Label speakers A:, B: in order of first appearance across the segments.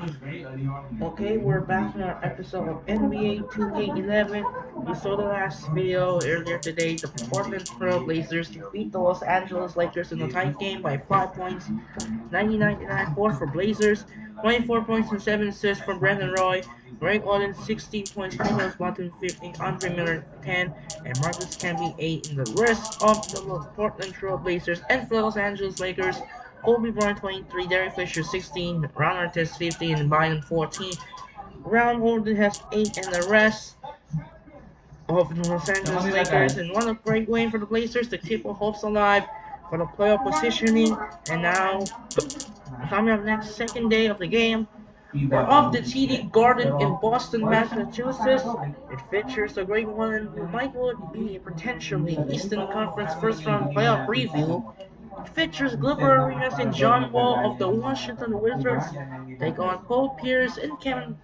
A: Okay, we're back in our episode of NBA 2K11. We saw the last video earlier today. The Portland Trail Blazers defeat the Los Angeles Lakers in a tight game by 5 points, 99 to 94 for Blazers, 24 points and 7 assists from Brandon Roy, Greg Oden 16 points, Nicholas Batum 15, Andre Miller 10, and Marcus Camby 8 in the rest of the Portland Trail Blazers and for the Los Angeles Lakers. Kobe Bryant 23, Derek Fisher 16, Ron Artest 15, and Bynum 14. Ron Gordon has 8, and the rest of the Los Angeles Lakers. And what a great win for the Blazers to keep our hopes alive for the playoff positioning. And now, coming up next, second day of the game. We're off the TD Garden in Boston, Massachusetts. It features a great one who might be potentially Eastern Conference first round playoff preview. It features Gilbert Arenas and John Wall of the Washington Wizards take on Paul Pierce, Kevin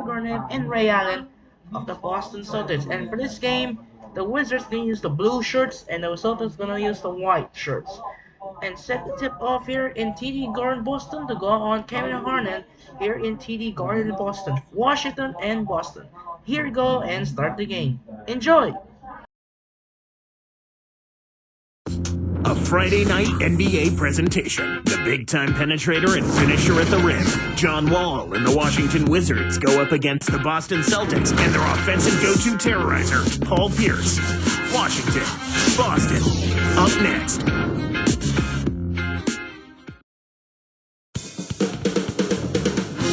A: Garnett, and Ray Allen of the Boston Celtics. And for this game, the Wizards gonna use the blue shirts and the Celtics gonna use the white shirts. And set the tip off here in TD Garden, Boston to go on Kevin Harlan here in TD Garden, Boston, Washington, and Boston. Here we go and start the game. Enjoy!
B: A Friday night NBA presentation. The big-time penetrator and finisher at the rim, John Wall and the Washington Wizards go up against the Boston Celtics and their offensive go-to terrorizer, Paul Pierce. Washington, Boston. Up next.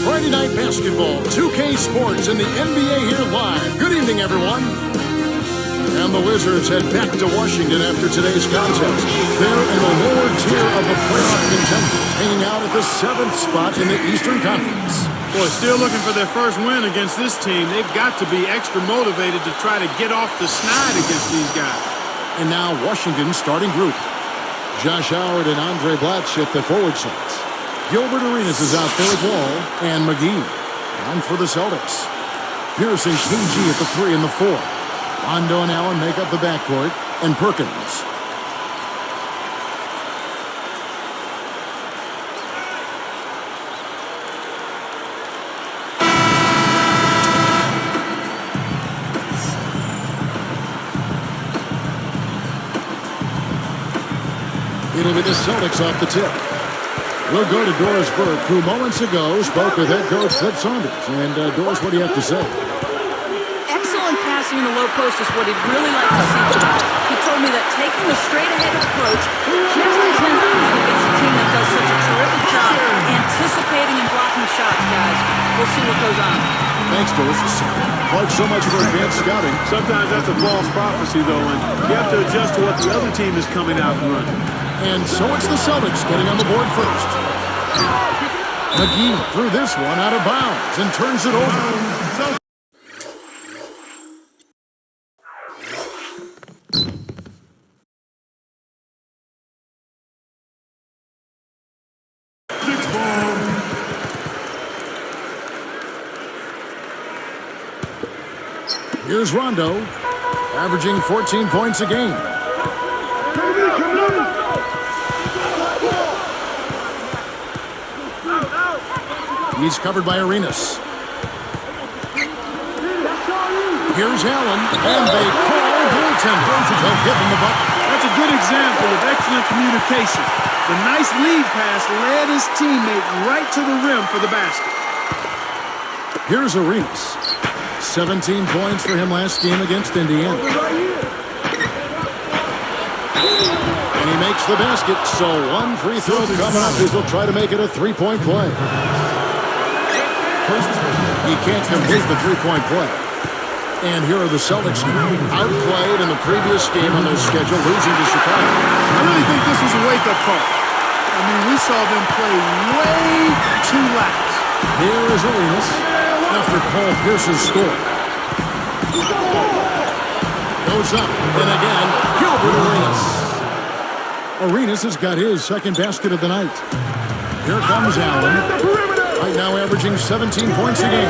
C: Friday Night Basketball, 2K Sports, and the NBA here live. Good evening, everyone. And the Wizards head back to Washington after today's contest. They're in the lower tier of the playoff contenders, hanging out at the 7th spot in the Eastern Conference.
D: Boy, still looking for their first win against this team. They've got to be extra motivated to try to get off the snide against these guys.
C: And now Washington's starting group. Josh Howard and Andre Blatch at the forward sets. Gilbert Arenas is out there at Wall and McGee. On for the Celtics. Pierce and KG at the 3 and the 4. Rondo and Allen make up the backcourt, and Perkins. It'll be the Celtics off the tip. We'll go to Doris Burke, who moments ago spoke with head coach Flip Saunders. And Doris, what do you have to say?
E: In the low post is what he'd really like to see tonight. He told me that taking the straight-ahead approach just tends to be against a team that does such a terrific job anticipating and blocking shots, guys. We'll see what goes on.
C: Thanks, Doris. Clark, so much for advanced scouting.
D: Sometimes that's a false prophecy, though, and you have to adjust to what the other team is coming out and running.
C: And so it's the Celtics getting on the board first. McGee threw this one out of bounds and turns it over. Here's Rondo, averaging 14 points a game. He's covered by Arenas. Here's Allen, and they call goaltender. They'll give him the bucket.
D: That's a good example of excellent communication. The nice lead pass led his teammate right to the rim for the basket.
C: Here's Arenas. 17 points for him last game against Indiana. And he makes the basket, so one free throw coming up as he'll try to make it a three-point play. He can't complete the three-point play. And here are the Celtics outplayed in the previous game on their schedule, losing to Chicago.
D: I really think this was a wake-up call. I mean, we saw them play way too lax.
C: Here is Arenas after Paul Pierce's score. Goes up, and again, Gilbert Arenas. Arenas has got his second basket of the night. Here comes Allen. Right now averaging 17 points a game.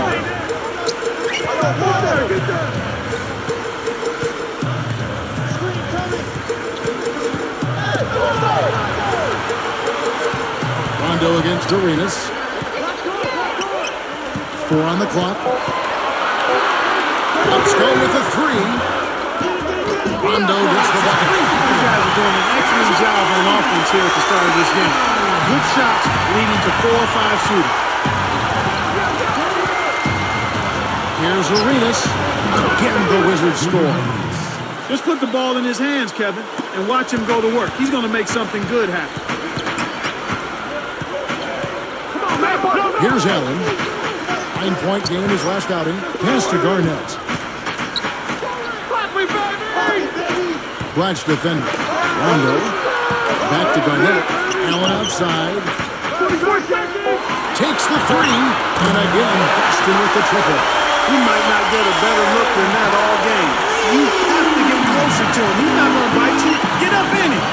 C: Rondo against Arenas. 4 on the clock. Let's go with the 3. Rondo gets the bucket.
D: These guys are doing an excellent job on offense here at the start of this game. Good shots leading to 4 or 5 shooting.
C: Here's Arenas. Again, the Wizards score.
D: Just put the ball in his hands, Kevin, and watch him go to work. He's going to make something good happen.
C: Here's Allen. 9-point game his last outing. Pass to Garnett. Blatch defender. Rondo. Back to Garnett. Allen outside. Takes the 3. And again, Boston with the triple.
D: He might not get a better look than that all game. You have to get closer to him. He's not going to bite you. Get up in him.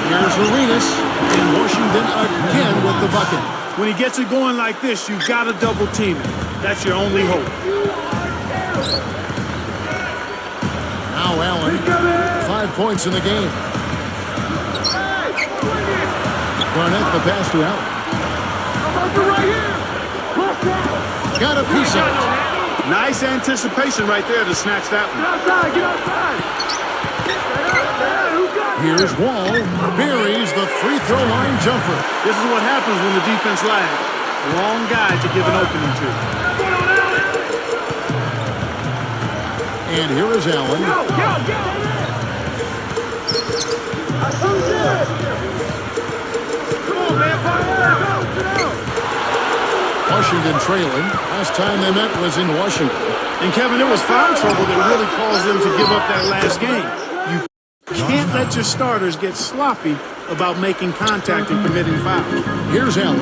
C: Here's Arenas. And Washington again with the bucket.
D: When he gets it going like this, you've got to double team it. That's your only hope.
C: Now Allen. 5 points in the game. Garnett the pass to Allen. Got a piece of it.
D: Nice anticipation right there to snatch that one.
C: Here's Wall. Buries the free throw line jumper.
D: This is what happens when the defense lags. Wrong guy to give an opening to.
C: And here is Allen. Washington trailing. Last time they met was in Washington.
D: And Kevin, it was foul trouble that really caused them to give up that last game. You can't let your starters get sloppy about making contact and committing fouls.
C: Here's Allen.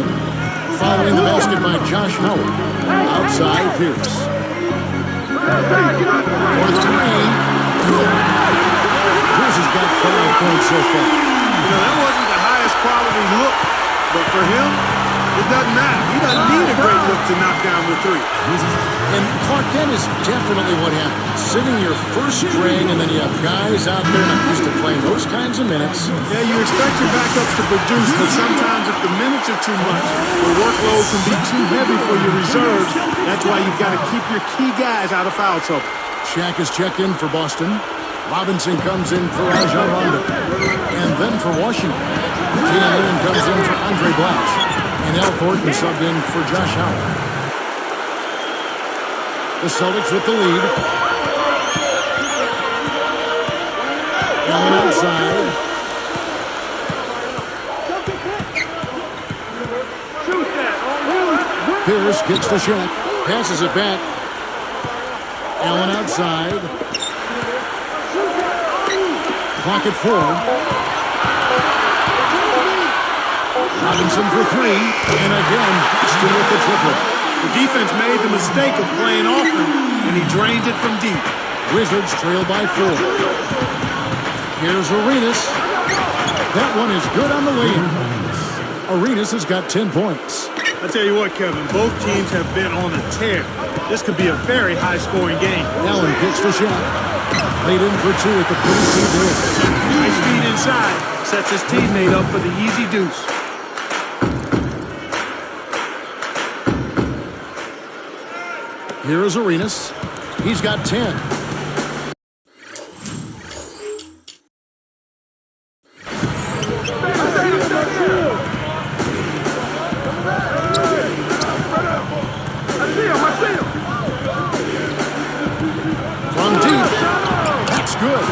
C: Following the basket by Josh Howard. Outside Pierce. For 3. Pierce has got 5 points so far.
D: That wasn't the highest quality look, but for him, it doesn't matter. He doesn't need a great look to knock down the 3.
C: And Clark, that is definitely what happens. Sitting your first string, and then you have guys out there not used to playing those kinds of minutes.
D: Yeah, you expect your backups to produce, but sometimes if the minutes are too much, the workload can be too heavy for your reserves. That's why you've got to keep your key guys out of foul trouble.
C: Shaq is checked in for Boston. Robinson comes in for Rajon Rondo. And then for Washington, Jalen comes in for Andre Blatch. And Al Thornton subbed in for Josh Howard. The Celtics with the lead. Allen outside. Pierce gets the shot. Passes it back. Allen outside. Clock at 4. Robinson for 3, and again, still with the triple.
D: The defense made the mistake of playing off him, and he drained it from deep.
C: Wizards trail by 4. Here's Arenas. That one is good on the lane. Arenas has got 10 points.
D: I tell you what, Kevin, both teams have been on a tear. This could be a very high-scoring game.
C: Allen picks the shot. Laid in for 2 at the pretty deep.
D: Nice feed inside. Sets his teammate up for the easy deuce.
C: Here is Arenas. He's got 10. From deep. That's good.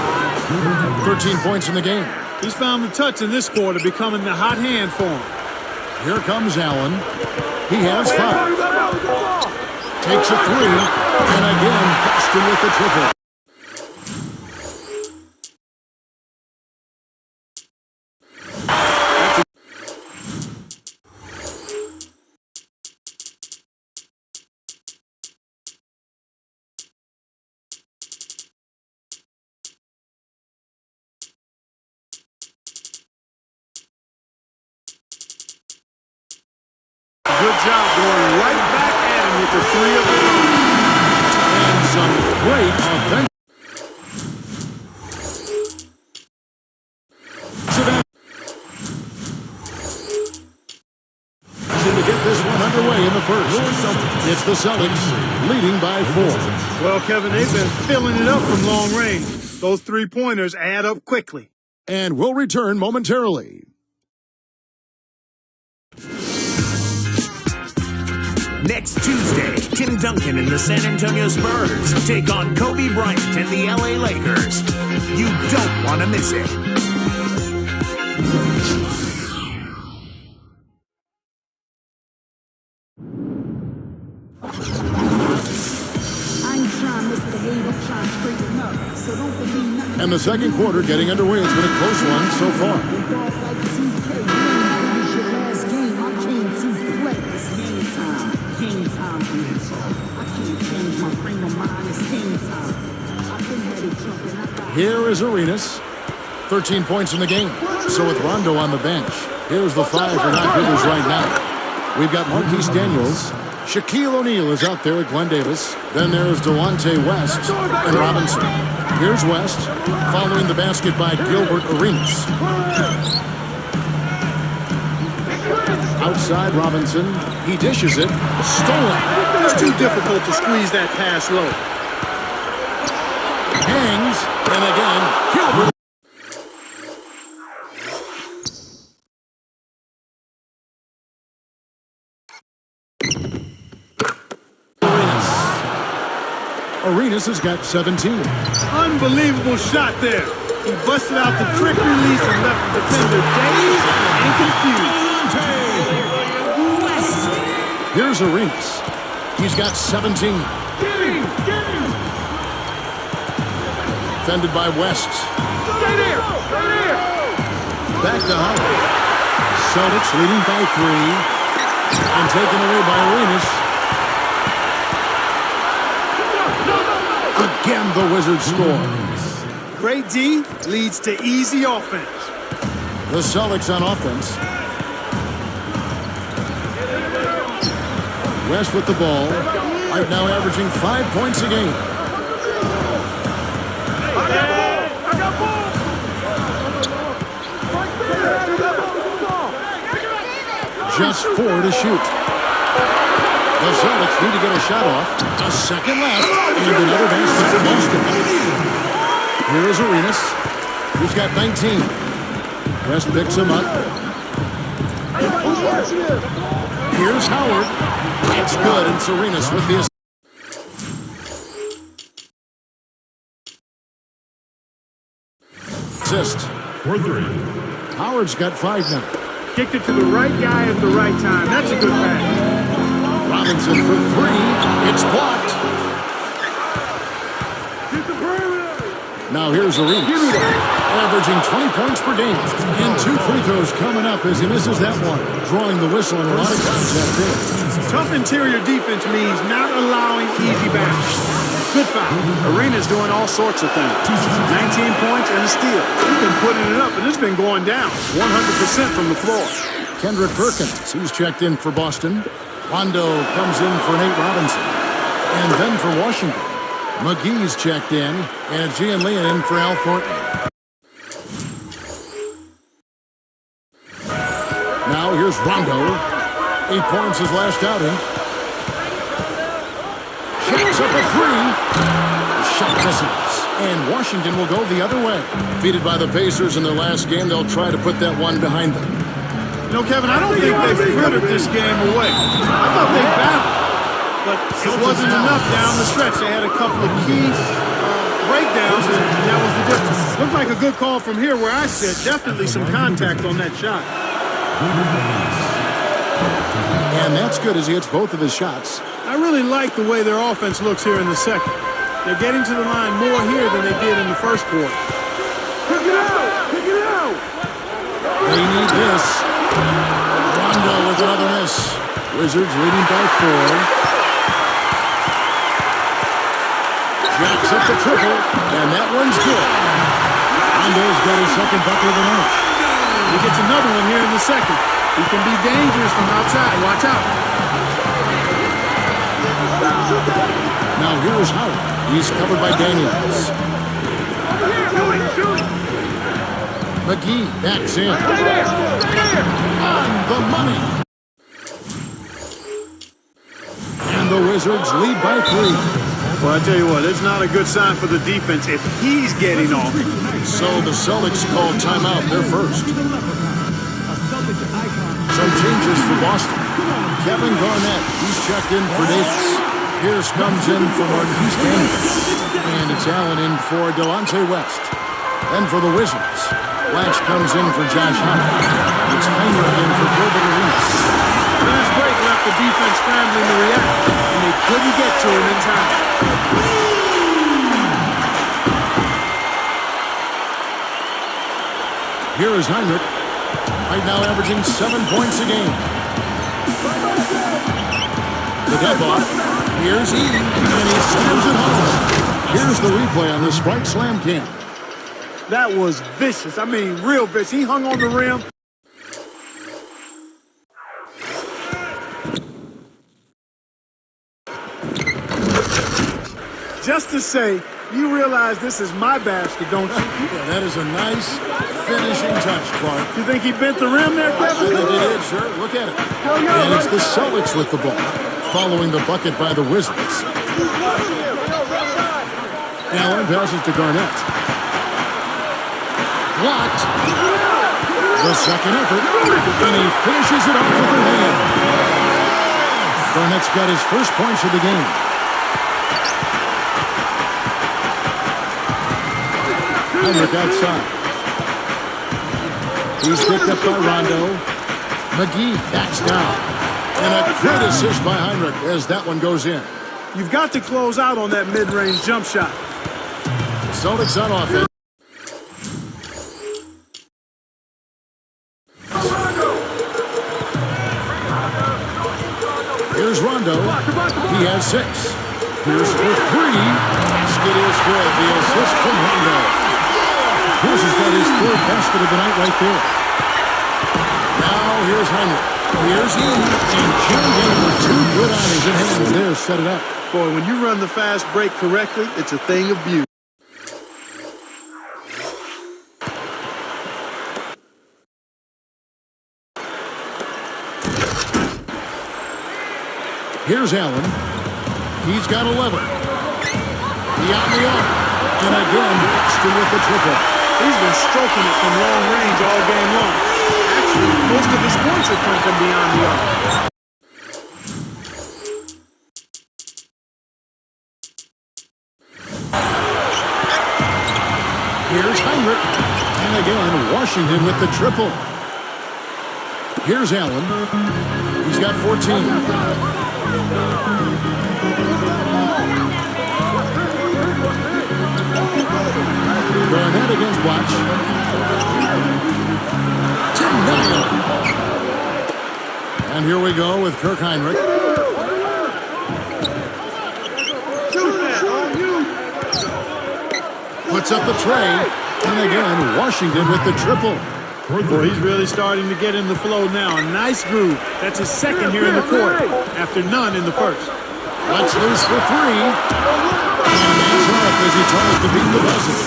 C: 13 points in the game.
D: He's found the touch in this quarter, becoming the hot hand for him.
C: Here comes Allen. He has 5. Takes a 3, and again, Boston with the triple.
D: Good job going right back at him with the 3 of them.
C: And some great offense. To get It's the Celtics leading by 4.
D: Well, Kevin, they've been filling it up from long range. Those three-pointers add up quickly.
C: And we'll return momentarily.
B: Next Tuesday, Tim Duncan and the San Antonio Spurs take on Kobe Bryant and the LA Lakers. You don't want to miss it.
C: And the second quarter getting underway. It's been a close one so far. Here is Arenas. 13 points in the game. So with Rondo on the bench, here's the 5 for not hitters right now. We've got Marquise Daniels. Shaquille O'Neal is out there at Glenn Davis. Then there's Delonte West and Robinson. Here's West, following the basket by Gilbert Arenas. Outside Robinson, he dishes it, stolen.
D: It's too difficult to squeeze that pass low.
C: Hangs, and again, Gilbert. Arenas has got 17.
D: Unbelievable shot there. He busted out the trick release and left the defender dazed and confused.
C: Here's Arenas. He's got 17. Defended by West. Back to Howard. Celtics leading by 3. And taken away by Arenas. Again, the Wizards score.
D: Great D leads to easy offense.
C: The Celtics on offense. West with the ball. Right now averaging 5 points a game. Just 4 to shoot. The Celtics need to get a shot off. A second left. And another basket for Boston. Here is Arenas. He's got 19. West picks him up. Here's Howard. That's good. And Arenas with the assist.
D: For 3.
C: Howard's got 5 now.
D: Kicked it to the right guy at the right time. That's a good pass.
C: Robinson for 3. It's blocked. Now here's Arenas. Averaging 20 points per game. And 2 free throws coming up as he misses that one. Drawing the whistle and a lot of contact there.
D: Tough interior defense means not allowing easy baskets. Good foul. Arenas doing all sorts of things. 19 points and a steal. He's been putting it up, and it's been going down 100% from the floor.
C: Kendrick Perkins, he's checked in for Boston. Rondo comes in for Nate Robinson. And then for Washington, McGee's checked in, and Gian Leon in for Al Thornton. Now here's Rondo. 8 points his last outing. Shots up a 3. The shot misses. And Washington will go the other way. Defeated by the Pacers in their last game, they'll try to put that one behind them.
D: You know, Kevin, I don't think they frittered this game away. I thought they battled, but it wasn't enough down the stretch. They had a couple of key breakdowns, and that was the difference. Looked like a good call from here where I sit. Definitely some contact on that shot.
C: And that's good as he hits both of his shots.
D: I really like the way their offense looks here in the second. They're getting to the line more here than they did in the first quarter. Pick it out! Pick it out!
C: They need this. Rondo with another miss. Wizards leading by 4. Jacks up the triple, and that one's good. Rondo's got his second bucket of the night.
D: He gets another one here in the second. He can be dangerous from outside. Watch out.
C: Now here's Howard. He's covered by Daniels. McGee backs in. On the money. And the Wizards lead by 3.
D: Well, I tell you what, it's not a good sign for the defense if he's getting off.
C: So the Celtics call timeout, their first. Some changes for Boston. Kevin Garnett, he's checked in for Davis. Pierce comes in for Marquise Daniels. And it's Allen in for Delonte West. And for the Wizards, Blatch comes in for Josh Hart. It's Heinrich in for Gilbert Arenas.
D: Last break left the defense scrambling to react, and they couldn't get to him in time.
C: Here is Heinrich. Right now averaging 7 points a game. The dump off. Here's Eden, and he slams it home. Here's the replay on the Sprite Slam Cam.
D: That was vicious. I mean, real vicious. He hung on the rim. Just to say, you realize this is my basket, don't you?
C: Yeah, that is a nice finishing touch, Clark.
D: You think he bent the rim there,
C: I
D: Kevin?
C: think he did, sure. Look at it. And it's the Celtics with the ball, following the bucket by the Wizards. Allen passes to Garnett. Blocked. The second effort, and he finishes it off with the hand. Garnett's got his first points of the game. Heinrich outside. He's picked up by Rondo. McGee backs down. And a great assist by Heinrich as that one goes in.
D: You've got to close out on that mid-range jump shot.
C: Celtics on offense. Here's Rondo. He has 6. Here's for 3. Basket is good. The assist from Rondo. Pierce has got his 3rd basket of the night right there. Now here's Heinrich. Here's Eden. And Jim Game with 2 good eyes and hands there. Set it up.
D: Boy, when you run the fast break correctly, it's a thing of beauty.
C: Here's Allen. He's got 11. Beyond the arc. And again, still with the triple.
D: He's been stroking it from long range all game long. Actually, most of his points have come from beyond the arc.
C: Here's Heinrich. And again, Washington with the triple. Here's Allen. He's got 14. Garnett against Blatch. 10-9. And here we go with Kirk Heinrich. Puts up the tray. And again, Washington with the triple.
D: Boy, he's really starting to get in the flow now. A nice groove. That's his 2nd here in the court, after none in the first.
C: Let's loose for 3. And that's up as he tries to beat the buzzer.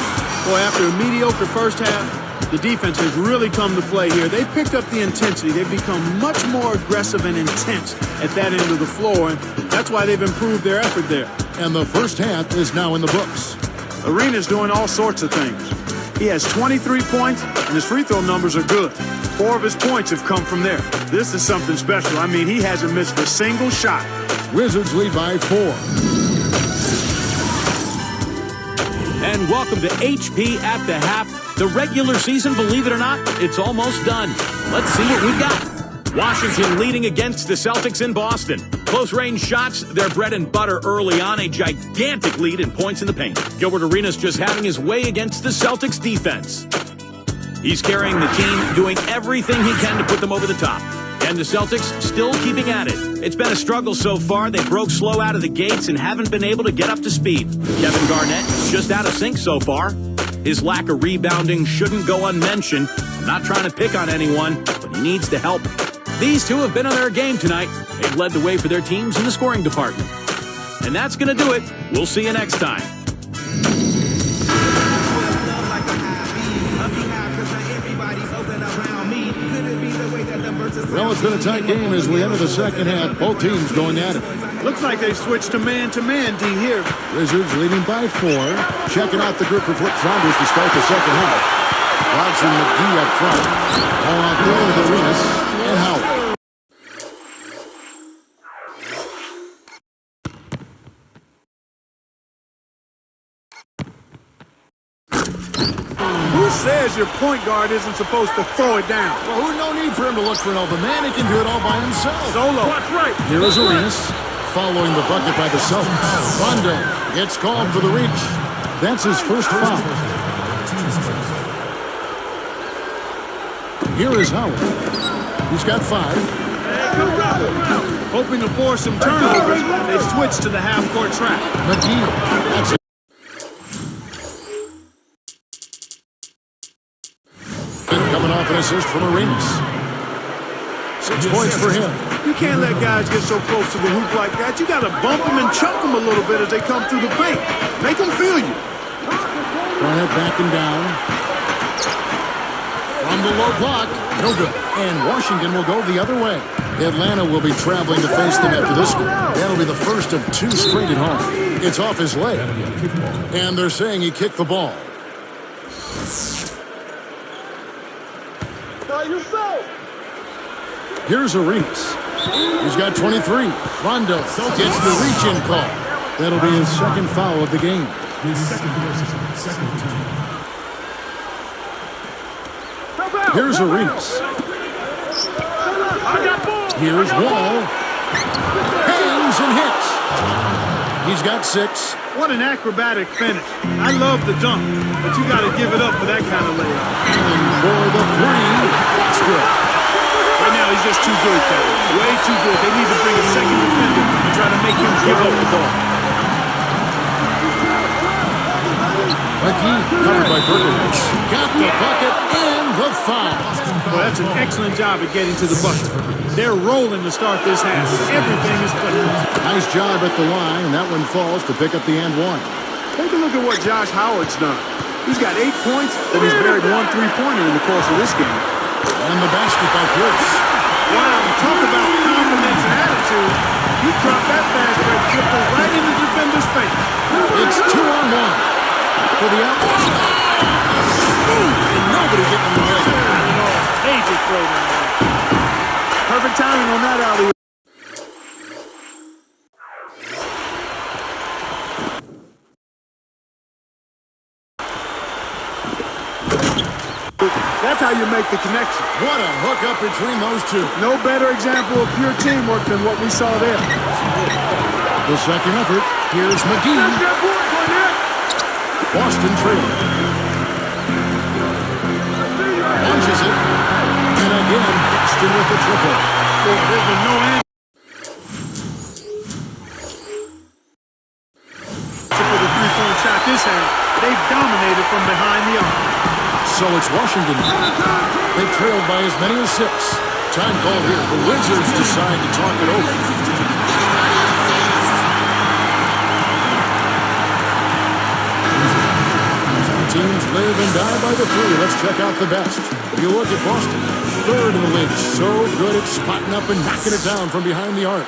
D: Boy, after a mediocre first half, the defense has really come to play here. They've picked up the intensity. They've become much more aggressive and intense at that end of the floor, and that's why they've improved their effort there.
C: And the first half is now in the books.
D: Arena's doing all sorts of things. He has 23 points, and his free throw numbers are good. 4 of his points have come from there. This is something special. I mean, he hasn't missed a single shot.
C: Wizards lead by 4.
B: And welcome to HP at the half. The regular season, believe it or not, it's almost done. Let's see what we've got. Washington leading against the Celtics in Boston. Close-range shots, their bread and butter early on, a gigantic lead in points in the paint. Gilbert Arenas just having his way against the Celtics defense. He's carrying the team, doing everything he can to put them over the top. And the Celtics still keeping at it. It's been a struggle so far. They broke slow out of the gates and haven't been able to get up to speed. Kevin Garnett just out of sync so far. His lack of rebounding shouldn't go unmentioned. I'm not trying to pick on anyone, but he needs to help. These two have been on their game tonight. They've led the way for their teams in the scoring department. And that's going to do it. We'll see you next time.
C: Well, it's been a tight game as we enter the second half. Both teams going at it.
D: Looks like they switched to man-D here.
C: Wizards leading by 4. Checking out the group for Flip Saunders to start the second half. Watson, McGee up front. All out there with Arenas and Howard.
D: Who says your point guard isn't supposed to throw it down?
C: Well, who no need for him to look for an open man. He can do it all by himself.
D: Solo. That's right.
C: Here is Arenas, following the bucket by the Celtics. Rondo gets called for the reach. That's his first foul. Here is Howard. He's got 5.
D: Hoping to force some turnovers, they switched to the half-court trap.
C: McGee. That's it. Coming off an assist from Arenas. 6 points for him.
D: You can't let guys get so close to the hoop like that. You got to bump them and chunk them a little bit as they come through the paint. Make them feel you.
C: Bryant backing down. From the low block. No good. And Washington will go the other way. Atlanta will be traveling to face them after this one. That'll be the first of 2 straight at home. It's off his leg. And they're saying he kicked the ball. Here's Arenas. He's got 23. Rondo gets the reach-in call. That'll be his second foul of the game. Here's Arenas. Here's Wall. Hangs and hits. He's got 6.
D: What an acrobatic finish. I love the dunk, but you got to give it up for that kind of layup.
C: And for the 3, that's good.
D: Right now, he's just too good, Kevin. Way too good. They need to bring a second defender and try to make him give up the ball.
C: McGee covered by Berkowitz. Got the bucket and the foul.
D: Well, that's an excellent job at getting to the bucket. They're rolling to start this half. Everything is clicking.
C: Nice job at the line, and that one falls to pick up the and 1.
D: Take a look at what Josh Howard's done. He's got 8 points, but he's buried 1 3-pointer in the course of this game.
C: And the basket by Pierce.
D: Wow, talk about confidence and attitude. He dropped that fast break triple right in the defender's face.
C: It's 2-on-1 for the outlet. And nobody getting in the way.
D: Major throw down. Perfect timing on that alley. That's how you make the connection.
C: What a hookup between those two.
D: No better example of pure teamwork than what we saw there.
C: The second effort. Here's McGee. Boston trailing. Launches it. And again, Boston with the triple.
D: There's been no answer for the three-point shot this half. They've dominated from behind the arc.
C: So it's Washington. They trailed by as many as 6. Time call here. The Wizards decide to talk it over. Teams live and die by the 3. Let's check out the best. You look at Boston. 3rd in the league. So good at spotting up and knocking it down from behind the arc.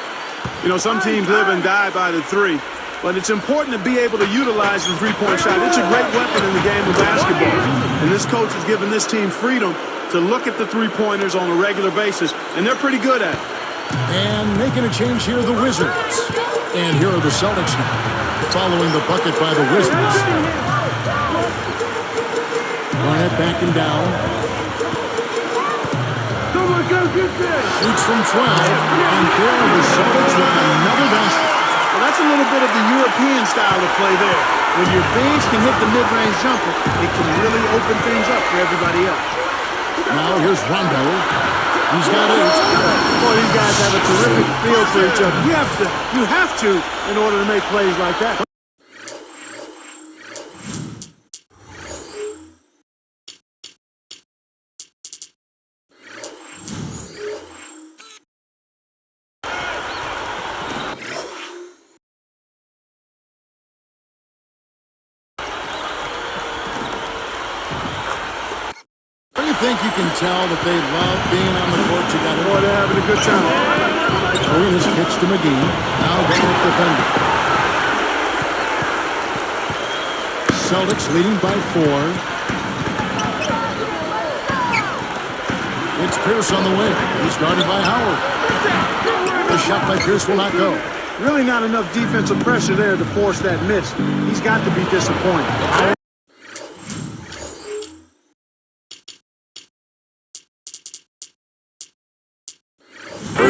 D: You know, some teams live and die by the 3. But it's important to be able to utilize the three-point shot. It's a great weapon in the game of basketball. And this coach has given this team freedom to look at the three-pointers on a regular basis, and they're pretty good at it.
C: And making a change here, the Wizards. And here are the Celtics now, following the bucket by the Wizards. Bryant backing down. Shoots from 12, and there are the Celtics with another basket.
D: Well, that's a little bit of the European style of play there. When your bigs can hit the mid-range jumper, it can really open things up for everybody else.
C: Now here's Rondo. He's got 8.
D: Boy, these guys have a terrific feel for each other. You have to in order to make plays like that.
C: think you can tell that they love being on the court together?
D: Boy, they're having a good time.
C: Arenas pitch to McGee. Now going defender. Celtics leading by 4. It's Pierce on the wing. He's guarded by Howard. The shot by Pierce will not go.
D: Really not enough defensive pressure there to force that miss. He's got to be disappointed.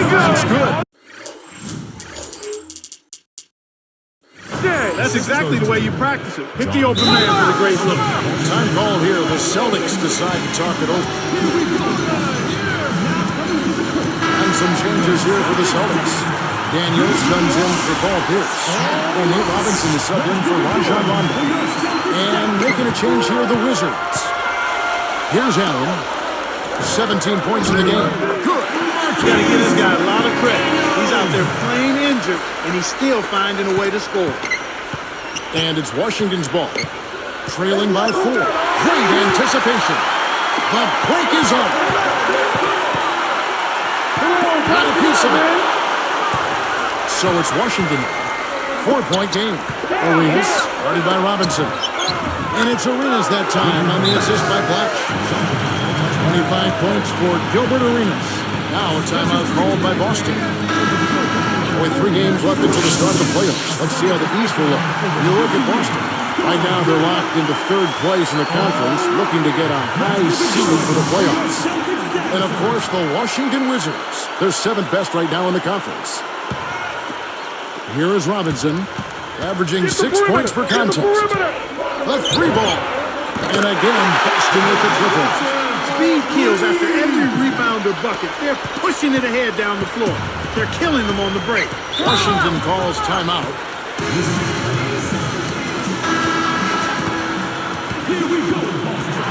C: That's good.
D: That's exactly the way you practice it. Pick the open man for the great look.
C: Time call here. The Celtics decide to talk it over. And some changes here for the Celtics. Daniels comes in for Paul Pierce. And Nate Robinson is subbed in for Rajon Rondo. And making a change here, the Wizards. Here's Allen. 17 points in the game. Good.
D: You got to give this guy a lot of credit. He's out there playing injured, and he's still finding a way to score.
C: And it's Washington's ball. Trailing by 4. Great anticipation. The break is on. Got a piece of it. So it's Washington. 4-point game. Arenas, guarded by Robinson. And it's Arenas that time on the assist by Black. 25 points for Gilbert Arenas. Now a timeout called by Boston. With 3 games left until the start of the playoffs. Let's see how the East will look. You look at Boston. Right now they're locked into 3rd place in the conference, looking to get a high seed for the playoffs. And of course the Washington Wizards. They're 7th best right now in the conference. Here is Robinson, averaging 6 points per contest. The 3 ball. And again, Boston with the triple.
D: Speed kills after every rebound or bucket. They're pushing it ahead down the floor. They're killing them on the break.
C: Washington calls timeout.
F: Here we go, Boston.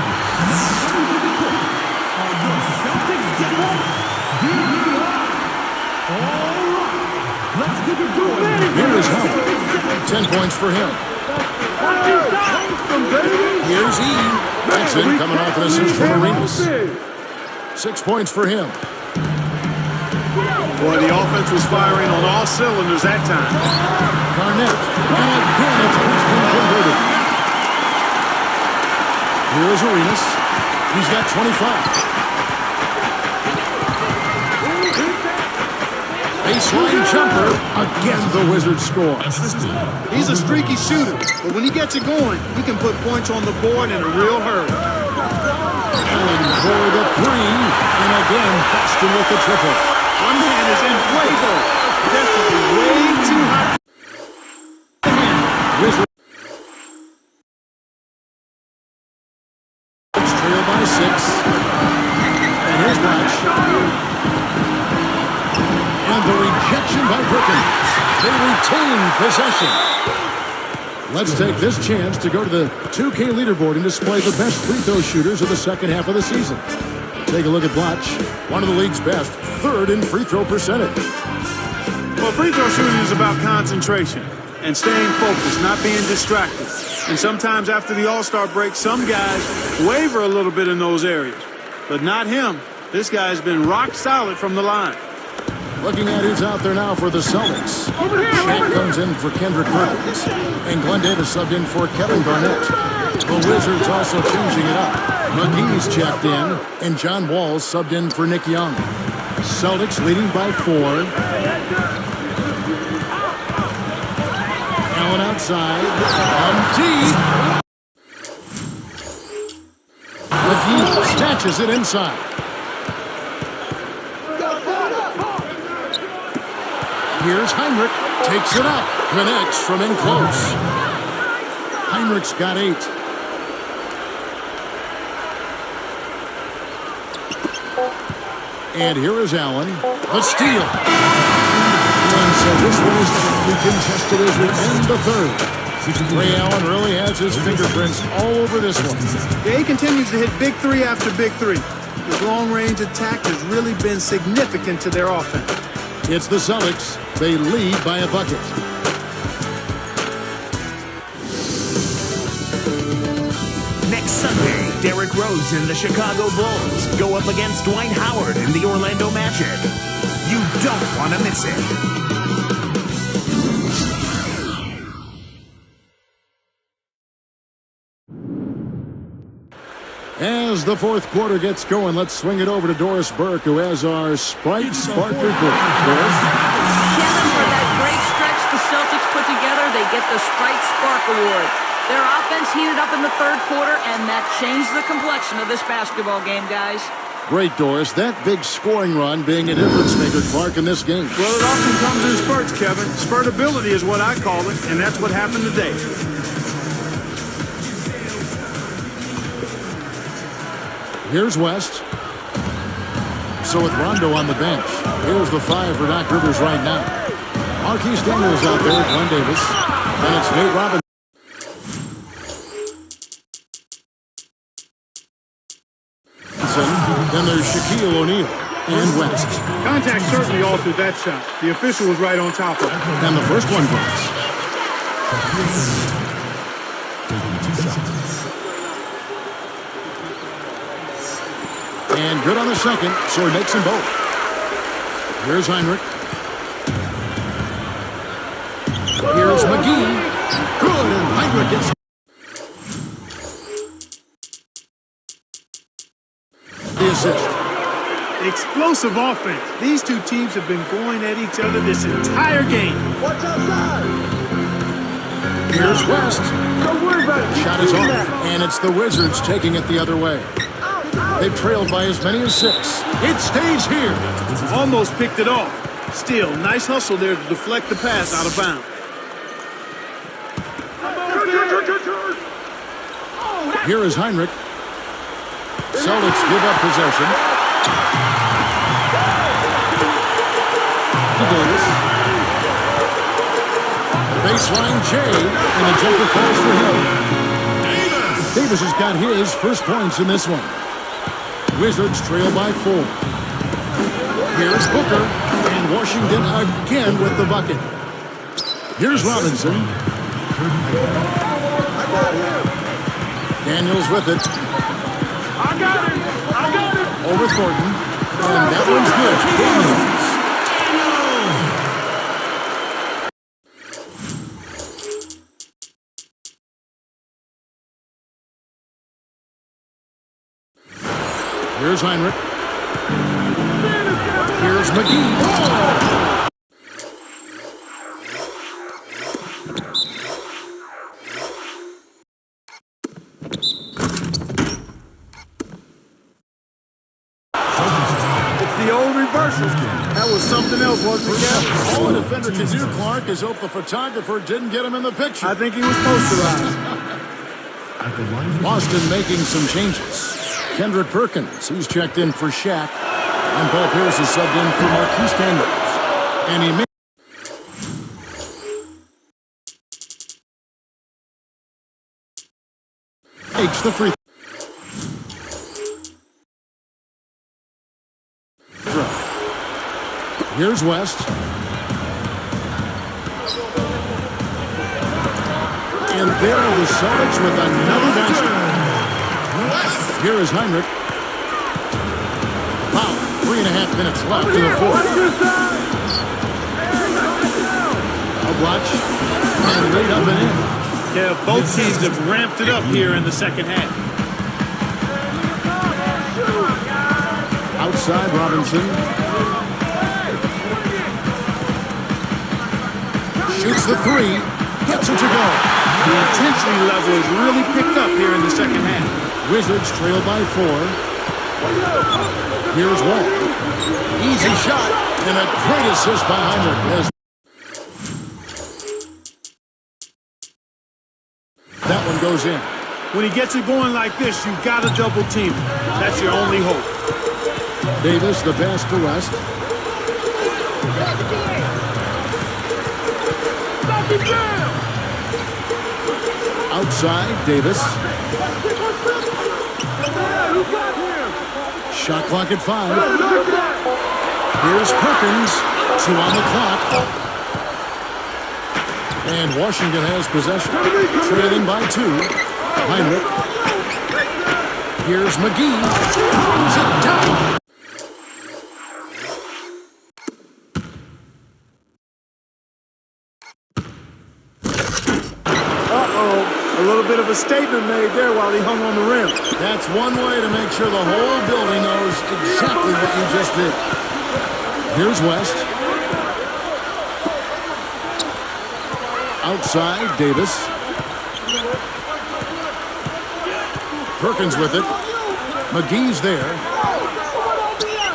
F: Are your Celtics down? Here we are. All right. Let's keep it going.
C: Here is Howard. 10 points for him. Here's E. That's in, coming off an assist from Arenas. 6 points for him.
D: Boy, the offense was firing on all cylinders that time.
C: Garnett. And again, it's been converted. Here is Arenas. He's got 25. Baseline jumper. Again, the Wizards score.
D: He's a streaky shooter, but when he gets it going, he can put points on the board in a real hurry.
C: Allen for the 3. And again, Boston with the triple.
D: One man is in fuego. Definitely way too hot.
C: Wizards trail by 6. And here's Black. And the rejection by Perkins. They retain possession. Let's take this chance to go to the 2K leaderboard and display the best free throw shooters of the second half of the season. Take a look at Blotch, one of the league's best, 3rd in free throw percentage.
D: Well, free throw shooting is about concentration and staying focused, not being distracted. And sometimes after the All-Star break, some guys waver a little bit in those areas. But not him. This guy's been rock solid from the line.
C: Looking at who's out there now for the Celtics. Shaq comes in for Kendrick Perkins. And Glenn Davis subbed in for Kevin Garnett. The Wizards also changing it up. McGee's checked in, and John Wall subbed in for Nick Young. Celtics leading by 4. Allen outside. On deep. McGee snatches it inside. Here's Heinrich, takes it up, connects from in close. Heinrich's got 8. And here is Allen, the steal. And so this one is hotly contested as we end the 3rd. Ray Allen really has his fingerprints all over this one.
D: Yeah, he continues to hit big 3 after big 3. His long-range attack has really been significant to their offense.
C: It's the Celtics. They lead by a bucket.
B: Next Sunday, Derrick Rose and the Chicago Bulls go up against Dwight Howard and the Orlando Magic. You don't want to miss it.
C: As the fourth quarter gets going, let's swing it over to Doris Burke, who has our Sprite Spark report. Doris?
E: Kevin, for that great stretch the Celtics put together, they get the Sprite Spark Award. Their offense heated up in the third quarter, and that changed the complexion of this basketball game, guys.
C: Great, Doris. That big scoring run being a difference maker, Clark, in this game.
D: Well, it often comes in spurts, Kevin. Spurtability is what I call it, and that's what happened today.
C: Here's West. So with Rondo on the bench, here's the 5 for Doc Rivers right now. Marquise Daniels out there with Glenn Davis. And it's Nate Robinson. Then there's Shaquille O'Neal and West.
D: Contact certainly altered that shot. The official was right on top of it.
C: And the first one goes. And good on the second, so he makes them both. Here's Heinrich. Here's McGee. Good, and Heinrich gets the assist.
D: Explosive offense. These two teams have been going at each other this entire game.
F: Watch outside.
C: Here's West.
F: Don't worry about it.
C: Shot is off, and it's the Wizards taking it the other way. They've trailed by as many as 6. It stays here.
D: Almost picked it off. Still, nice hustle there to deflect the pass out of bounds.
C: Here is Heinrich. Celtics give up possession. To Davis. Baseline J, and a jumper falls for him. Davis has got his first points in this one. Wizards trail by 4. Here's Booker, and Washington again with the bucket. Here's Robinson. Daniels with it.
F: I got it.
C: Over Thornton. And that one's good. Daniels. Here's Heinrich. Here's McGee.
D: The old reversal. That was something else, wasn't it?
C: All a defender can do, Clark, is hope the photographer didn't get him in the picture.
D: I think he was posterized.
C: Boston making some changes. Kendrick Perkins, he's checked in for Shaq. And Paul Pierce is subbed in for Marquise Daniels. And he makes the free throw. Here's West. And there are the Celtics with another basket. Here is Heinrich. Wow, 3.5 minutes left in the fourth. A watch and laid up and in.
D: Yeah, both teams have ramped it up here in the second half.
C: Outside Robinson. Shoots the 3. Gets it to go.
D: The intensity level has really picked up here in the second half.
C: Wizards trail by 4. Here's Wall. Easy shot and a great assist by Heinrich. That one goes in.
D: When he gets it going like this, you've got to double team him. That's your only hope.
C: Davis, the pass to West. Outside, Davis. Shot clock at 5. Here's Perkins. 2 on the clock. And Washington has possession. Trailing by 2. Heinrich. Here's McGee. Brings it down.
D: Uh-oh. A little bit of a statement made there while he hung on the rim.
C: That's one way to make sure the whole building knows exactly what you just did. Here's West. Outside, Davis. Perkins with it. McGee's there.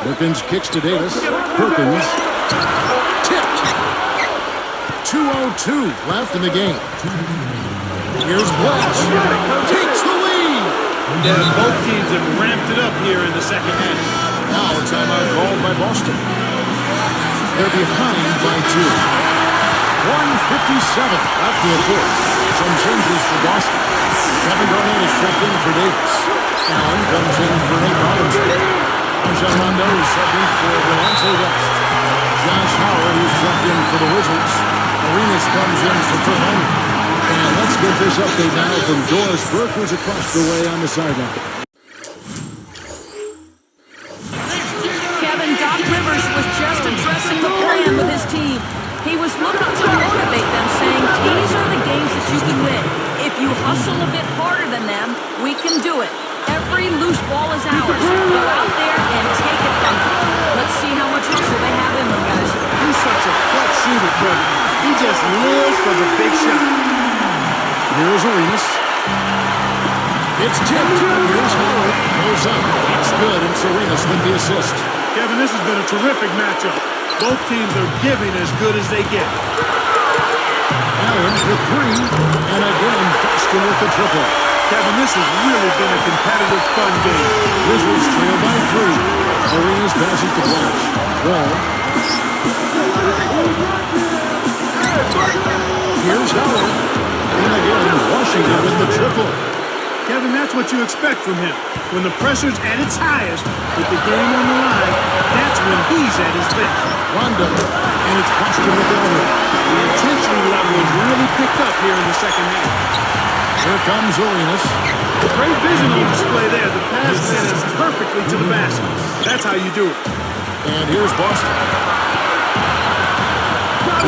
C: Perkins kicks to Davis. Perkins. Tipped. 2:02 left in the game. Here's Blatch. Takes the lead.
D: Yeah, both teams have ramped it up here in the second half.
C: Now a timeout called by Boston. They're behind by 2. 1:57 left in the fourth. Some changes for Boston. Kevin Garnett is checked in for Davis. Allen comes in for Nate Robinson. Rajon Rondo is subbed in for Delonte West. Josh Howard is checked in for the Wizards. Arenas comes in for Kurt Henry. And let's get this update now from Doris Burke, who's across the way on the sideline.
E: Kevin, Doc Rivers was just addressing the plan with his team. He was looking to motivate them, saying, these are the games that you can win. If you hustle a bit harder than them, we can do it. Every loose ball is ours. Go out there and take it from them. Let's see how much hustle they have in them, guys.
D: He's such a clutch shooter, Kevin. He just lives for the big shot.
C: Here's Arenas. It's tipped. Here's Howard. Goes up. It's good, and Arenas with the assist.
D: Kevin, this has been a terrific matchup. Both teams are giving as good as they get.
C: Allen for 3, and again, Boston with the triple.
D: Kevin, this has really been a competitive, fun game.
C: Wizards trail by 3. Arenas passes to Blatch. Wall. Here's Howard. And again, Washington with the triple.
D: Kevin, that's what you expect from him. When the pressure's at its highest, with the game on the line, that's when he's at his best.
C: Rondo. And it's Boston with the other.
D: The intensity level has really picked up here in the second half.
C: Here comes Arenas.
D: Great vision on display there. The pass lands perfectly to the basket. That's how you do it.
C: And here's Boston.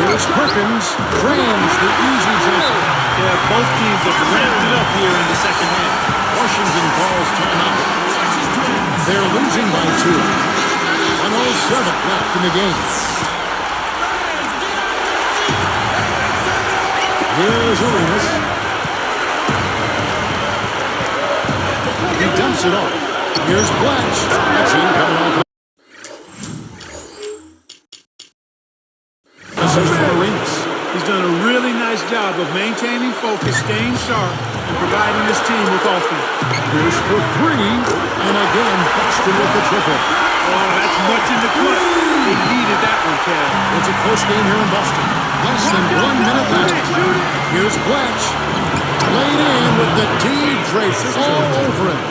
C: Here's Perkins. Frames the easy jumper.
D: Yeah, both teams have ramped it up here in the second half.
C: Washington calls timeout. They're losing by 2. 1:07 left in the game. Here's Arenas. He dumps it off. Here's Blatch. That's him coming off. This is for Arenas.
D: He's done a really nice job of maintaining focus, staying sharp, and providing his team with offense.
C: Here's for 3. And again, Boston with the triple.
D: Oh, that's much in the clutch. They needed that one, Kev.
C: It's a close game here in Boston. Less than 1 minute left. Here's Blatch. Laid in with the deep trace all over him.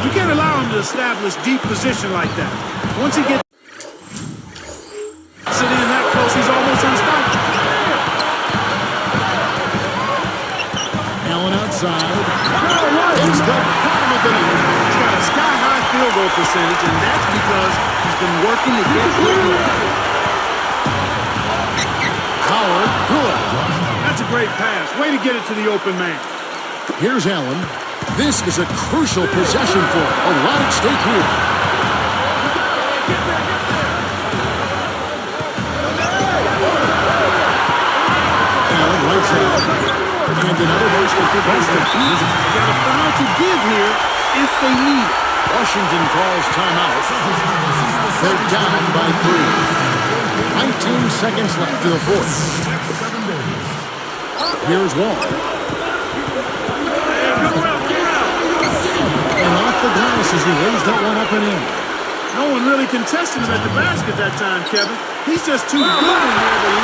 D: You can't allow him to establish deep position like that. Once he gets sitting in that close, he's almost unstoppable.
C: Allen outside. It's the bottom of the net.
D: He's got a sky-high field goal percentage, and that's because he's been working to get good looks.
C: Howard, good.
D: That's a great pass. Way to get it to the open man.
C: Here's Allen. This is a crucial possession for him. A lot at stake here. Allen right side. And another basket for Boston.
D: Got a foul to give here if they need it.
C: Washington calls timeout. They're down by 3. 19 seconds left in the fourth. Here's Wall. And off the glass as he lays that one up and in.
D: No one really contested him at the basket that time, Kevin. He's just too good in there to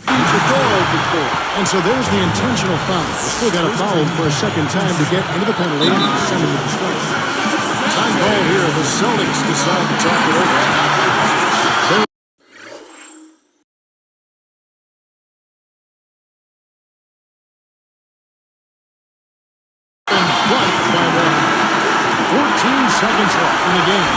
D: leave the door open for him.
C: And so there's the intentional foul. They still got to foul him for a second time to get into the penalty and send him to the strike. Time call here. The Celtics decide to talk it over. seconds left in the game.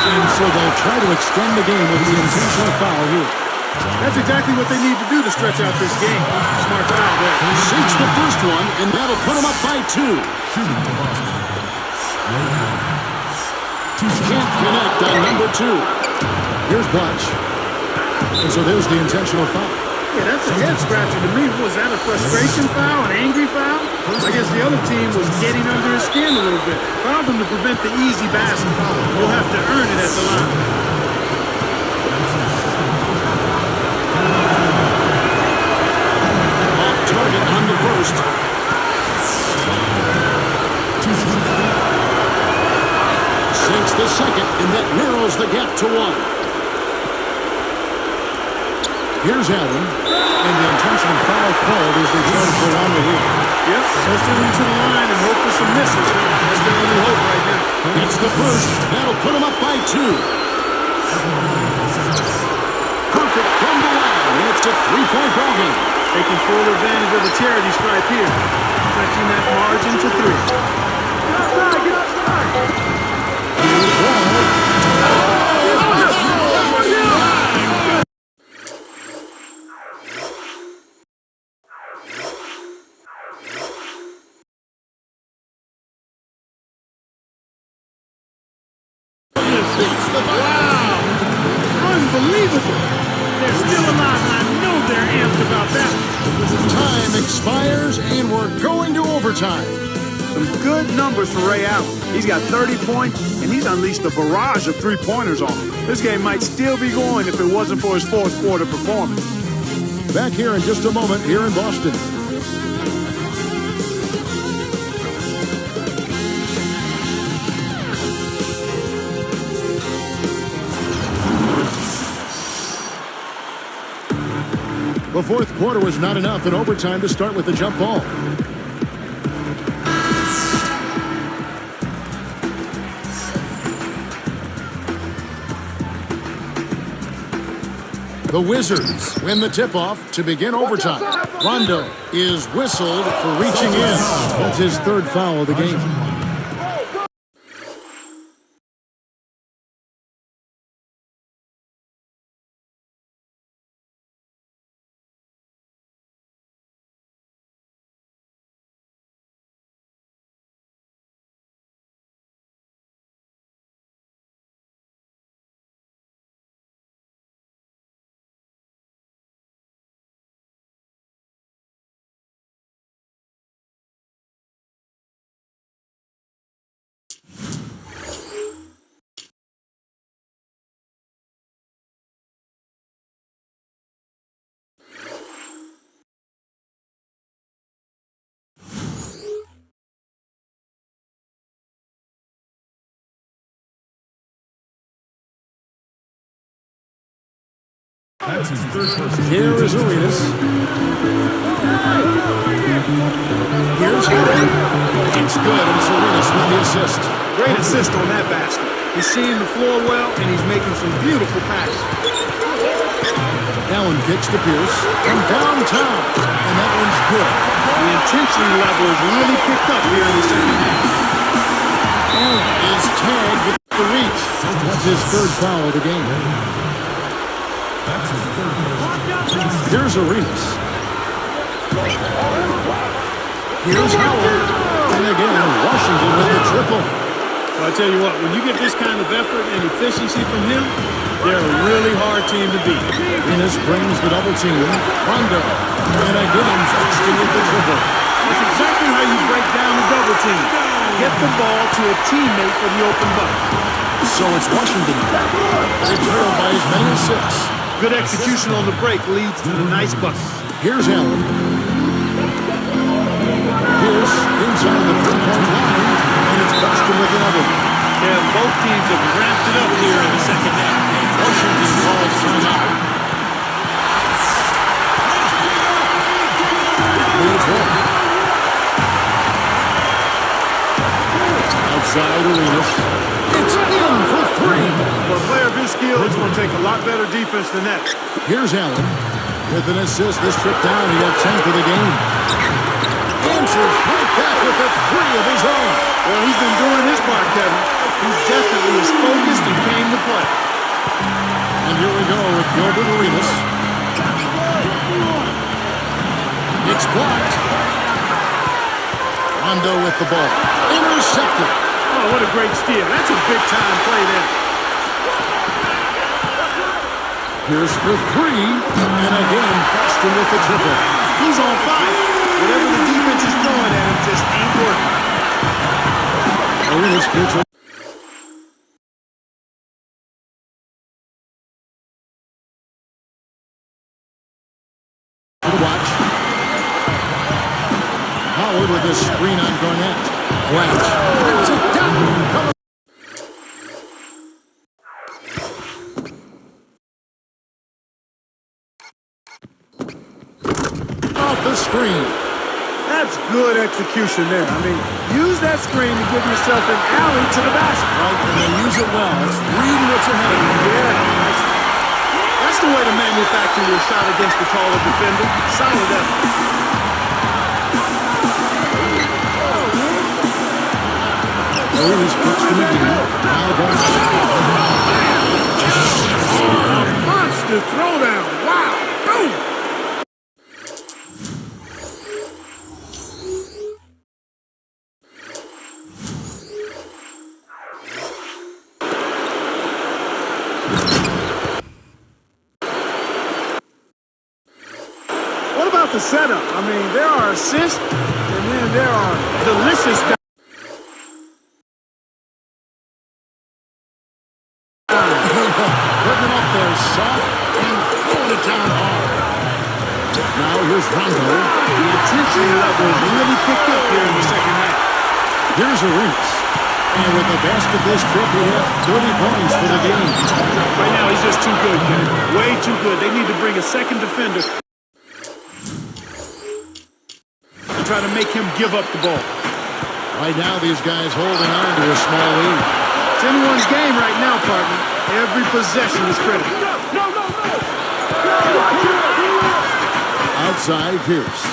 C: And so they'll try to extend the game with the intentional foul here.
D: That's exactly what they need to do to stretch out this game. Smart foul there.
C: Sinks the first one, and that'll put them up by 2. Can't connect on number 2. Here's Butch. And so there's the intentional foul.
D: Yeah, that's a head scratcher to me. Was that a frustration foul, an angry foul? I guess the other team was getting under his skin a little bit. Fouled him to prevent the easy basket. You'll have to earn it at the line.
C: Off target on the first. Sinks the second, and that narrows the gap to 1. Here's Allen, and the intentional foul called as they try to prolong the lead.
D: Yep, push it into the line and hope for some misses. That's their only hope right now.
C: That's the first. That'll put them up by 2. Perfect from the line, and it's a 3-point ball game.
D: Taking full advantage of the charity stripe here. Stretching that margin to 3. Get outside, get outside! Wow! Unbelievable! They're still alive, and I know they're amped about that.
C: Time expires, and we're going to overtime.
D: Some good numbers for Ray Allen. He's got 30 points, and he's unleashed a barrage of three-pointers on him. This game might still be going if it wasn't for his fourth quarter performance.
C: Back here in just a moment here in Boston. The fourth quarter was not enough in overtime to start with the jump ball. The Wizards win the tip-off to begin overtime. Rondo is whistled for reaching in. That's his third foul of the game. Here is Urias. Here's Harry. It's good, and Urias with the assist.
D: Great assist on that basket. He's seeing the floor well, and he's making some beautiful passes.
C: Allen kicks to Pierce from downtown, and that one's good.
D: The intensity level is really picked up here in the second half.
C: Allen is tagged with the reach. That's his third foul of the game. Here's Arenas. Here's Howard. And again, Washington with the triple.
D: Well, I tell you what, when you get this kind of effort and efficiency from him, they're a really hard team to beat.
C: Arenas brings the double team. Rondo. And again, Washington with the triple.
D: That's exactly how you break down the double team. Get the ball to a teammate for the open bucket.
C: So it's Washington. They trail by as many as 6.
D: Good execution on the break leads to the nice bucket.
C: Here's Allen. Pierce inside the three-point line, and it's Boston with another.
D: Yeah, both teams have ramped it up here in the second half.
C: Washington calls timeout. Outside Arenas. It's in for 3.
D: For a player of his skill, it's going to take a lot better defense than that.
C: Here's Allen with an assist this trip down. He got 10 for the game. answers right back with a three of his own.
D: Well, he's been doing his part, Kevin. He definitely is focused and came to play.
C: And here we go with Gilbert Arenas. It's blocked. Rondo with the ball. Intercepted.
D: Oh, what a great steal. That's a big-time play there.
C: Here's for three. And again, Boston with the triple.
D: He's on fire. Whatever the defense is throwing at him just ain't working.
C: Arenas gets it. Watch. Howard with a screen on Garnett. Blanche. Brings it down. Off the screen.
D: That's good execution there. I mean, use that screen to give yourself an alley to the basket.
C: Right, and they use it well. It's reading what's ahead of them.
D: Yeah. That's the way to manufacture your shot against the taller defender. Solid effort.
C: Arenas puts to McGee. Now goes.
D: Monster throwdown. Wow. Boom. What about the setup? I mean, there are assists, and then there are delicious.
C: Putting it up there soft and throwing it down hard. Now here's Rondo.
D: The attention level really picked up here in the second half.
C: Here's Arenas. And with the basket this trip, we have 30 points for the game.
D: Right now, he's just too good, Ken. Way too good. They need to bring a second defender to try to make him give up the ball.
C: Right now, these guys holding on to a small lead.
D: It's anyone's game right now, partner. Every possession is critical.
C: Outside, Pierce.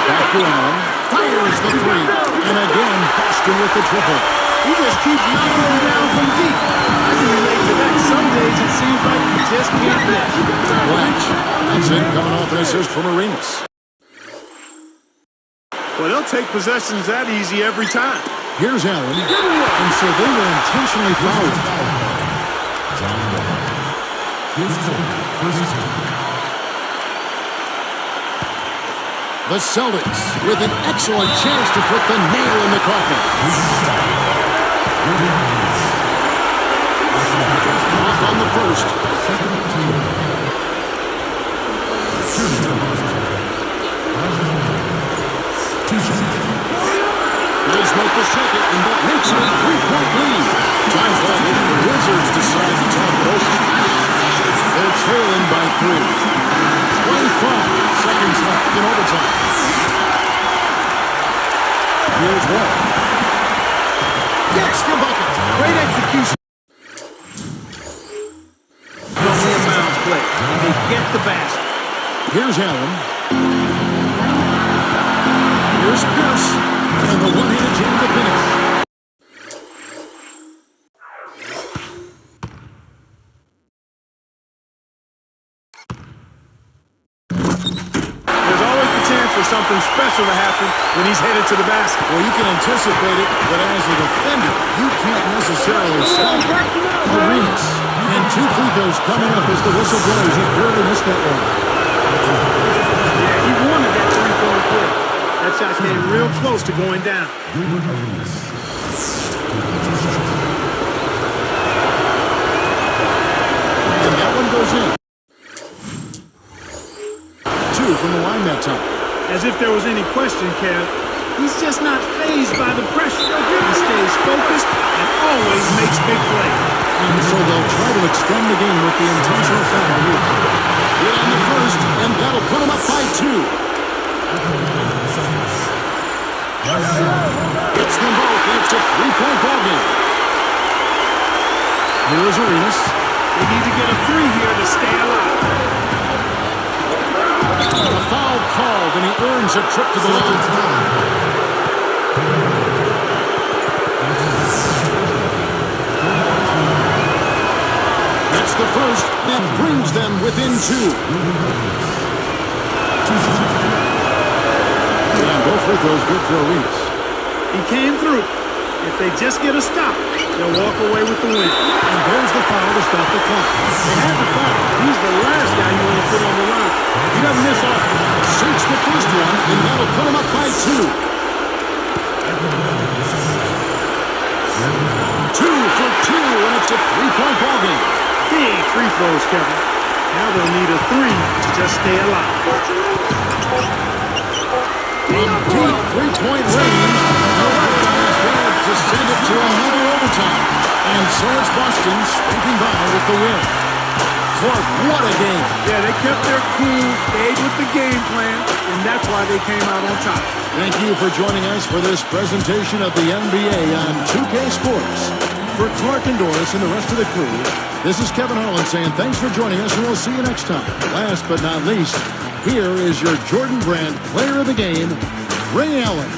C: Back to Allen. Fires the three. And again, Boston with the triple.
D: He just keeps knocking them down from deep. I can relate to that. Some days it seems like you just can't miss.
C: Blanche. That's it, coming off an assist from Arenas.
D: Well, they'll take possessions that easy every time.
C: Here's Allen. And so they were intentionally fouled. The Celtics with an excellent chance to put the nail in the coffin. Off on the first. Nice make the second, and that makes it a three-point lead. Time clock hitting, the Wizards decide to talk it over. They're trailing by 3. 25 seconds left in overtime. Here's one. Yes, the bucket. Great execution.
D: Only a mound play. They get the basket.
C: Here's Allen. Here's Pierce. And the one-handed jam to finish.
D: There's always the chance for something special to happen when he's headed to the basket.
C: Well, you can anticipate it, but as a defender, you can't necessarily stop Arenas. And 2 free throws coming up as the whistle blows. He barely missed that one.
D: Yeah, he wanted that three-point play. That shot came real close to going down.
C: And that one goes in. 2 from the line that time.
D: As if there was any question, Kev. He's just not fazed by the pressure. He stays focused and always makes big plays.
C: And so they'll try to extend the game with the intentional foul here. Hit on the first, and that'll put them up by 2. It's them both, and it's a 3-point ball game. Here's Arenas.
D: They need to get a 3 here to stay alive.
C: A foul called, and he earns a trip to the line. That's the first. That brings them within 2. And both free throws good for Reese.
D: He came through. If they just get a stop, they'll walk away with the win.
C: And there's the foul to stop the clock.
D: They had the foul. He's the last guy you want to put on the line. He doesn't miss often.
C: Shoots the first one, and that'll put him up by 2. 2 for 2, and it's a 3-point ballgame.
D: Big free throws, Kevin. Now they'll need a 3 to just stay alive.
C: From deep 3-point range, the Red Bullets dared to send it to another overtime. And so it's Boston scraping by with the win. Clark, what a game.
D: Yeah, they kept their cool, stayed with the game plan, and that's why they came out on top.
C: Thank you for joining us for this presentation of the NBA on 2K Sports. For Clark and Doris and the rest of the crew, this is Kevin Harlan saying thanks for joining us, and we'll see you next time. Last but not least, here is your Jordan Brand Player of the Game, Ray Allen.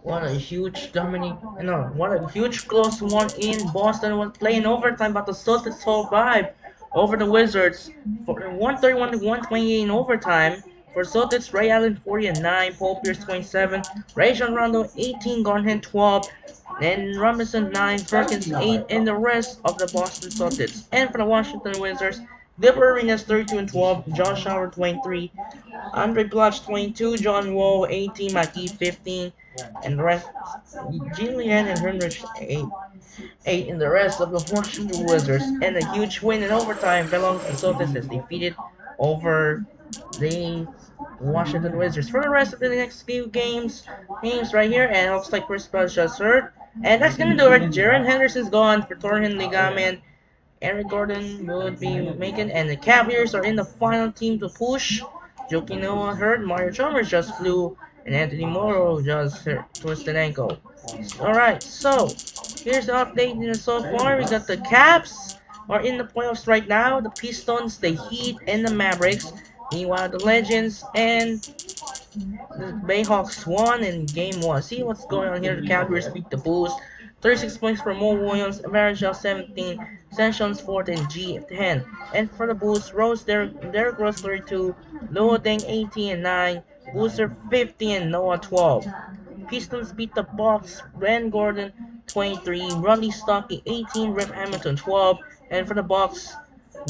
A: What a huge what a huge close one in Boston was playing overtime, but the Celtics survived over the Wizards for 131 to 128 in overtime. For Celtics, Ray Allen 40 and 9, Paul Pierce 27, Rajon Rondo 18, Garnett 12, and Robinson 9, Perkins 8, and the rest of the Boston Celtics. And for the Washington Wizards, Dilbert Arenas 32 and 12, Josh Howard 23, Andre Blatch 22, John Wall 18, Maki 15, and the rest, Julian and Heinrich 8 in the rest of the Washington Wizards. And a huge win in overtime belongs to Celtics as defeated over the Washington Wizards. For the rest of the next few games right here, and it looks like Chris Paul just hurt. And that's gonna do it. Jaren Henderson's gone for torn ligament. Eric Gordon would be making, and the Cavaliers are in the final team to push. Joakim Noah hurt, Mario Chalmers just flew, and Anthony Morrow just hurt, twisted ankle. Alright, so here's the update so far. We got the Caps are in the playoffs right now, the Pistons, the Heat, and the Mavericks. Meanwhile, the Legends and the Bayhawks won in game one. See what's going on here. The Cavaliers beat the Bulls. 36 points for Mo Williams, Varejao 17, Sessions 14, G 10. And for the Bulls, Derrick Rose 32, Noah Deng 18 and 9, Booster 50 and Noah 12. Pistons beat the Bucks, Brand Gordon 23, Ronnie Stockey 18, Rip Hamilton 12, and for the Bucks,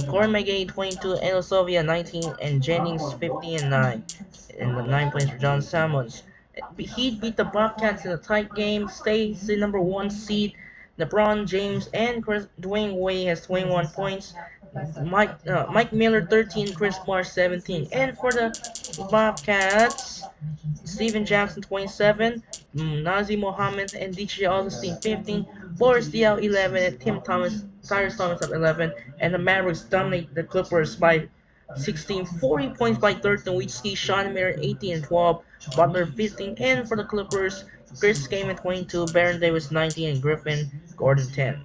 A: Corey Magay 22, Elosovia 19, and Jennings 50 and 9. And the 9 points for John Sammons. Heat beat the Bobcats in a tight game, stays the number 1 seed. LeBron James and Dwayne Wade has 21 points. Mike Miller 13, Chris Paul 17. And for the Bobcats, Steven Jackson 27, Nazi Mohammed and DJ Augustine 15, Boris Diaw 11, and Tyrese Thomas at 11. And the Mavericks dominate the Clippers by 16, 40 points by 13. Nowitzki, Sean Miller 18 and 12, Butler 15, and for the Clippers, Chris Kaman 22, Baron Davis 19, and Griffin Gordon 10.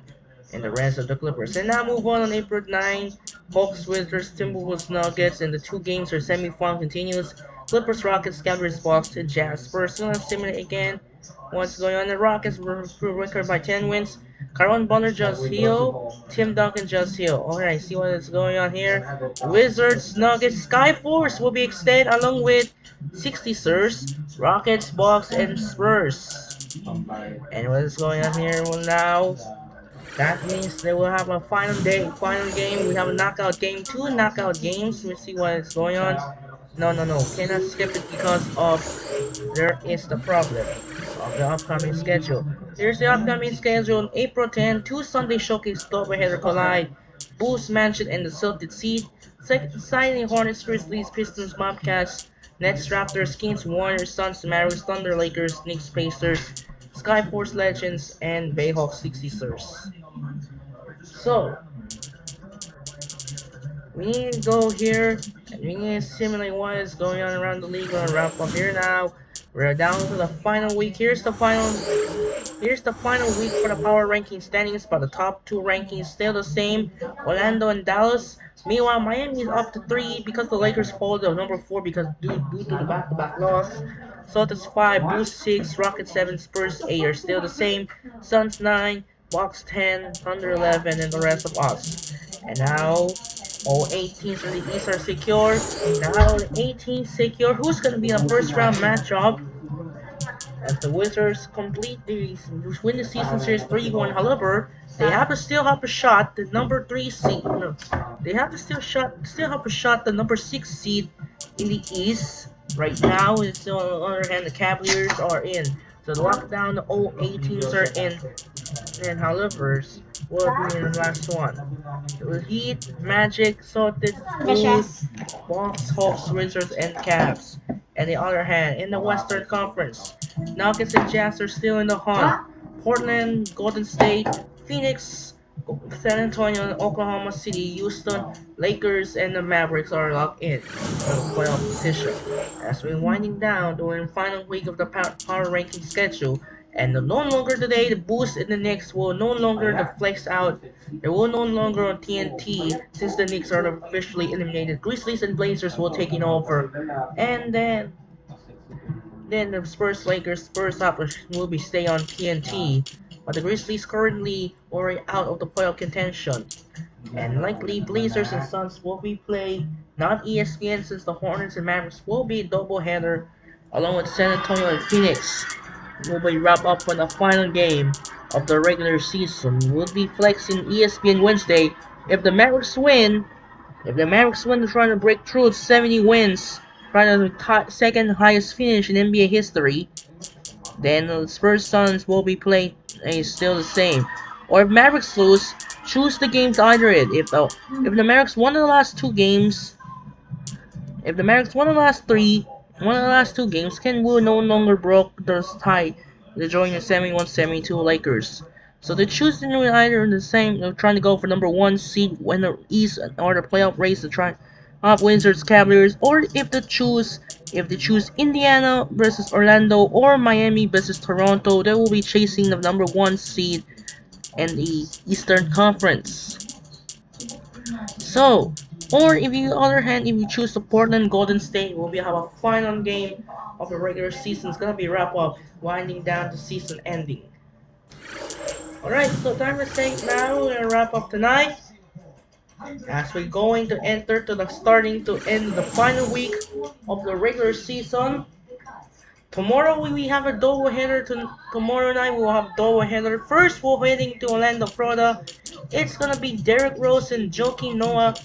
A: And the rest of the Clippers. And now move on April 9. Hawks, Wizards, Timberwolves, Nuggets, and the 2 games are semi-final continues. Clippers, Rockets, Cavaliers, Bucks, and Jazz. Spurs. So let's simulate again what's going on. The Rockets were record by 10 wins. Caron Bonner just healed. Tim Duncan just healed. Alright, see what is going on here. Wizards, Nuggets, Skyforce will be extended along with 60ers, Rockets, Bucks, and Spurs. And what is going on here now? That means they will have a final game. We have a knockout game, 2 knockout games. Let's see what is going on. No. Cannot skip it because of there is the problem of the upcoming schedule. Here's the upcoming schedule on April 10, 2 Sunday showcase doubleheader collide. Bulls, Mansion, and the Celtics seed. Signing Hornets, Grizzlies, Pistons, Bobcats, Nets, Raptors, Kings, Warriors, Suns, Mavericks, Thunder, Lakers, Knicks, Pacers, Skyforce Legends, and Bayhawks 60ers. So, we need to go here, and we need to simulate what is going on around the league. We're gonna wrap up here now. We're down to the final week. Here's the final week for the power ranking standings, but the top 2 rankings still the same, Orlando and Dallas. Meanwhile, Miami is up to 3 because the Lakers fall to number 4 because due to the back-to-back loss. Celtics 5, Bulls 6, Rockets 7, Spurs 8 are still the same. Suns 9, Bucks 10, Thunder 11, and the rest of us. And now, all 8 teams in the East are secure. Now, 8 teams secure. Who's going to be the first round matchup? As the Wizards win the season series 3-1. However, they still have a shot the number 3 seed. No, they have to still have a shot the number 6 seed in the East. Right now, it's on the other hand, the Cavaliers are in. So the lockdown, all 8 teams are in. And however, will be in the last one. The Heat, Magic, Celtics, Bulls, Bucks, Hawks, Wizards, and Cavs. And the other hand, in the Western Conference, Nuggets and Jazz are still in the hunt. Portland, Golden State, Phoenix, San Antonio, Oklahoma City, Houston, Lakers, and the Mavericks are locked in for the playoff position. As we're winding down during the final week of the power ranking schedule, and no longer today, the Bulls and the Knicks will no longer the flex out. They will no longer on TNT since the Knicks are officially eliminated. Grizzlies and Blazers will taking over, and then Then the Spurs Lakers Spurs up will be stay on TNT, but the Grizzlies currently already out of the playoff contention. And likely Blazers and Suns will be played not ESPN since the Hornets and Mavericks will be a doubleheader along with San Antonio and Phoenix will be wrapped up for the final game of the regular season. Will be flexing ESPN Wednesday if the Mavericks win. If the Mavericks win, trying to break through 70 wins, trying to second highest finish in NBA history, then the Spurs Suns will be playing still the same. Or if Mavericks lose, choose the games either it. If the Mavericks won the last two games, if the Mavericks won the last three, one of the last two games, Ken Wu no longer broke the tie to join the 71-72 Lakers. So they choose to do either the same, trying to go for number one seed in the East or the playoff race to try off Wizards Cavaliers, or if they choose Indiana versus Orlando or Miami versus Toronto, they will be chasing the number one seed in the Eastern Conference. So, or if you other hand, if you choose the Portland Golden State, will be have a final game of the regular season. It's gonna be wrap up, winding down the season ending. Alright, so time to say now we're gonna wrap up tonight as we're going to enter to the starting to end the final week of the regular season. Tomorrow we have a doubleheader. Tomorrow night we'll have a doubleheader. First we're heading to Orlando, Florida. It's gonna be Derrick Rose and Joakim Noah,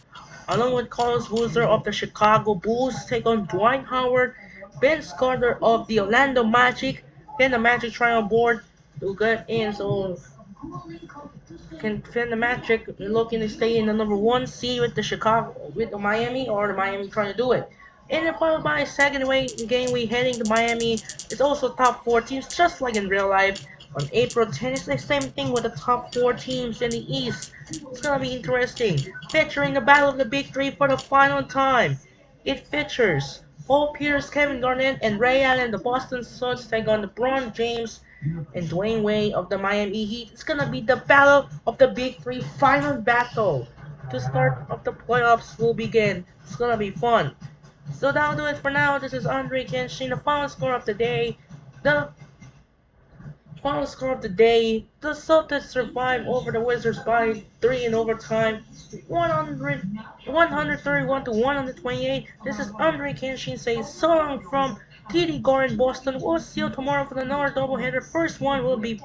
A: along with Carlos Boozer of the Chicago Bulls, take on Dwight Howard, Vince Carter of the Orlando Magic. Then the Magic try on board to get in, so can defend the Magic looking to stay in the number one seed with the Miami, or the Miami trying to do it. And then followed by a second game we heading to Miami. It's also top four teams, just like in real life. On April 10th, it's the same thing with the top four teams in the East. It's gonna be interesting, featuring the battle of the Big Three for the final time. It features Paul Pierce, Kevin Garnett, and Ray Allen. The Boston Suns take on LeBron James and Dwayne Wade of the Miami Heat. It's gonna be the battle of the Big Three final battle. To start of the playoffs will begin. It's gonna be fun. So that'll do it for now. This is Andre Kenshin. The final score of the day. The final score of the day. The Celtics survive over the Wizards by 3 in overtime. 131 to 128. This is Andre Kenshin saying so long from TD Garden, Boston. We'll see you tomorrow for another doubleheader. First one will be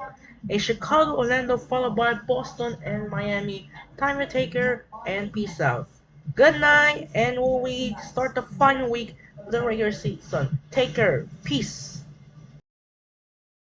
A: a Chicago Orlando followed by Boston and Miami. Time to take care and peace out. Good night, and we start the final week of the regular season. Take care. Peace.